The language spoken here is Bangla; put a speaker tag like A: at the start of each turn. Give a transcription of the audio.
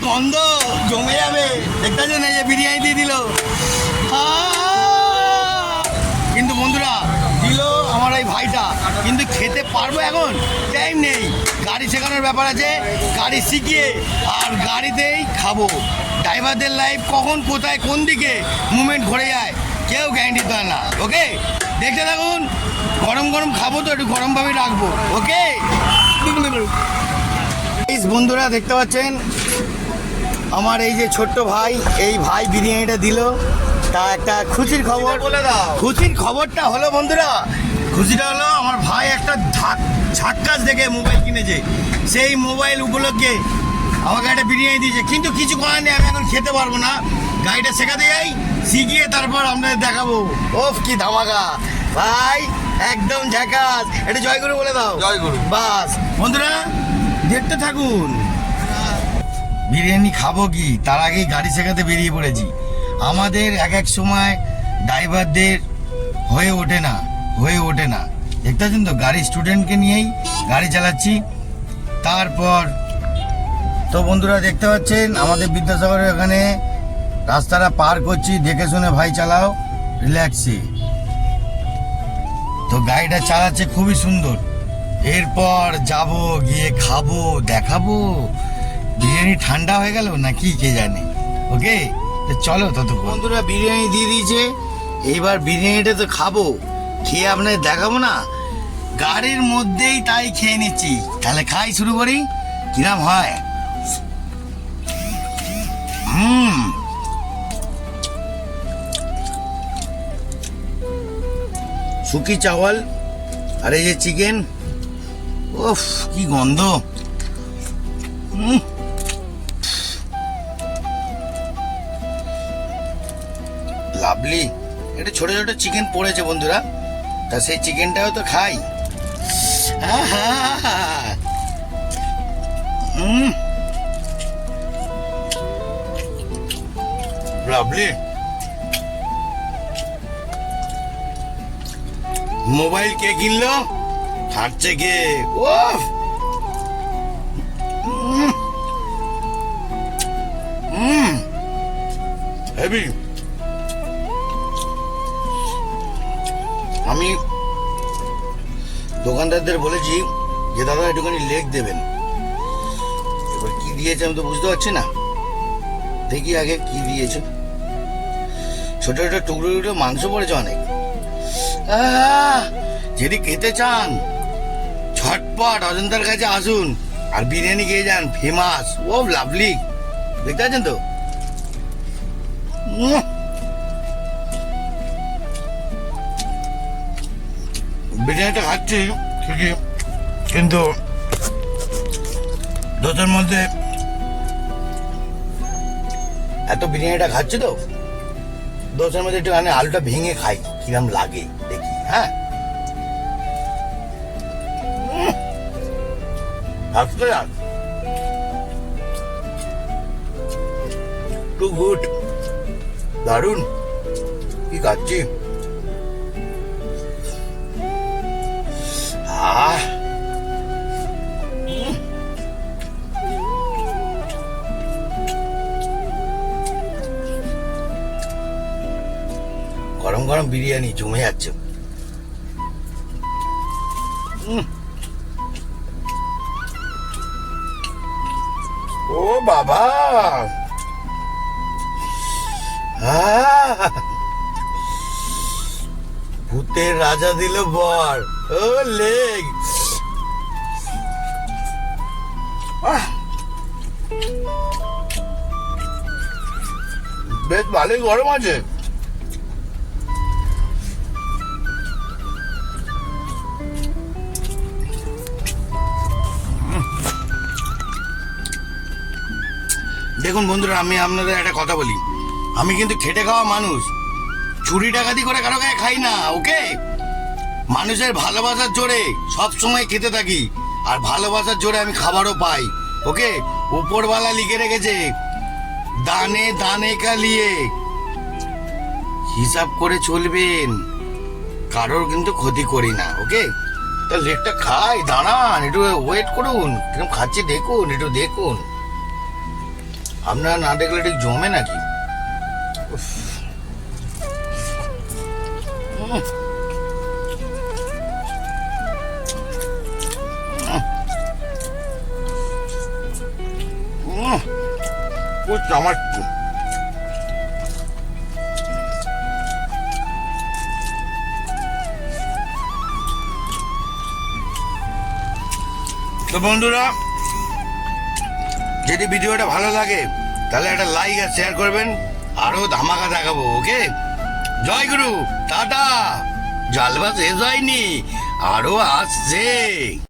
A: গন্ধ জমে যাবে। দেখতে পাচ্ছেন এই যে বিরিয়ানি দিয়ে দিল। কিন্তু বন্ধুরা দিল আমার এই ভাইটা, কিন্তু খেতে পারবো এখন? টাইম নেই, গাড়ি শেখানোর ব্যাপার আছে, গাড়ি শিখিয়ে আর গাড়িতেই খাবো। ড্রাইভারদের লাইফ কখন কোথায় কোন দিকে মুভমেন্ট ঘুরে যায় কেউ গ্যারান্টি দেয় না। ওকে, দেখতে থাকুন। গরম গরম খাবো তো একটু গরমভাবে রাখবো। ওকে বন্ধুরা, দেখতে পাচ্ছেন আমার এই যে ছোট্ট ভাই, এই ভাই বিরিয়ানিটা দিল। তা একটা খুশির খবর বলে দাও। খুশির খবরটা হলো বন্ধুরা, খুশিটা হলো আমার ভাই একটা ঝাক্কাস দেখে মোবাইল কিনেছে। সেই মোবাইল উপলক্ষে আমাকে একটা বিরিয়ানি দিয়েছে, কিন্তু কিছু করার নেই, আমি এখন খেতে পারবো না। গাড়িটা শেখাতে যাই, শিখিয়ে তারপর আপনাদের দেখাবো। ওফ কি ধামাকা ভাই, একদম ঝাকাস। এটা জয়গুরু বলে দাও। জয়গুরু। বাস বন্ধুরা দেখতে থাকুন। বিরিয়ানি খাবো কি তার আগেই গাড়ি শেখাতে বেরিয়ে পড়েছি। আমাদের এক এক সময় ড্রাইভারদের হয়ে ওঠে না। দেখতে পাচ্ছেন তো, গাড়ি স্টুডেন্টকে নিয়েই গাড়ি চালাচ্ছি। তারপর তো বন্ধুরা দেখতে পাচ্ছেন আমাদের বিদ্যাসাগরের ওখানে রাস্তাটা পার করছি, দেখে শুনে ভাই চালাও, রিল্যাক্সে। তো গাড়িটা চালাচ্ছে খুবই সুন্দর। এরপর যাব গিয়ে খাবো, দেখাবো বিরিয়ানি ঠান্ডা হয়ে গেল নাকি কে জানে। ওকে চলো ততক্ষণ। বন্ধুরা বিরিয়ানি দিয়ে দিয়েছে, এইবার বিরিয়ানিটা তো খাবো, খেয়ে আপনাদের দেখাবো না, গাড়ির মধ্যেই তাই খেয়ে নিচ্ছি। তাহলে খাই, শুরু করি। কিরাম হয়? শুকি চাওয়াল আর এই যে চিকেন, ওফ কি গন্ধ। লাভলি। এটা ছোট ছোট চিকেন পড়েছে বন্ধুরা, তা সেই চিকেনটাও তো খাই। লাভলি। মোবাইল কে কিনলো? খাচ্ছে কে? ওফ হেভি। আমি দোকানদারদের বলেছি যে দাদা একটুখানি লেগ দেবেন। এবার কি দিয়েছে আমি তো বুঝতে পারছি না, দেখি আগে কি দিয়েছে। ছোট ছোট টুকরো টুকরো মাংস পড়েছে অনেক। যদি খেতে চান ঝটপট অজন্তার কাছে আসুন আর বিরিয়ানি খেয়ে যান, ফেমাস। ও লাভলি, দেখতে পাচ্ছেন তো। বিরিয়ানিটা খাচ্ছি ঠিকই, কিন্তু দোষের মধ্যে এত বিরিয়ানিটা খাচ্ছি তো দোষের মধ্যে একটু আলুটা ভেঙে খাই, কিরম লাগে দেখি। হ্যাঁ টু গুড, দারুন। কি খাচ্ছি, গরম গরম বিরিয়ানি জমে যাচ্ছে। ও বাবা, ভূতের রাজা দিল বর। ও লেগ, বেশ ভালোই গরম আছে। দেখুন বন্ধুরা, আমি আপনাদের একটা কথা বলি, আমি কিন্তু খেটে খাওয়া মানুষ, চুরি ডাকাতি করে কারো গায়ে খাই না। ওকে, মানুষের ভালোবাসার জোরে সব সময় খেতে থাকি, আর ভালোবাসার জোরে আমি খাবারও পাই। ওকে, উপরওয়ালা লিখে রেখেছে দানে দানে কা লিয়ে, হিসাব করে চলবেন, কারোর কিন্তু ক্ষতি করি না। ওকে, তা লেগটা খাই, দাঁড়ান একটু ওয়েট করুন, কিরকম খাচ্ছি দেখুন, একটু দেখুন। আপনারা না দেখলে ঠিক জমে নাকি? উফ। উম। উম। উফ, আমার তো বন্ধুরা, যদি ভিডিওটা ভালো লাগে তাহলে একটা লাইক আর শেয়ার করবেন। আরো ধামাকা দেখাবো। ওকে, জয় গুরু, টাটা। জালবা শেষ হয়নি, আরো আসছে।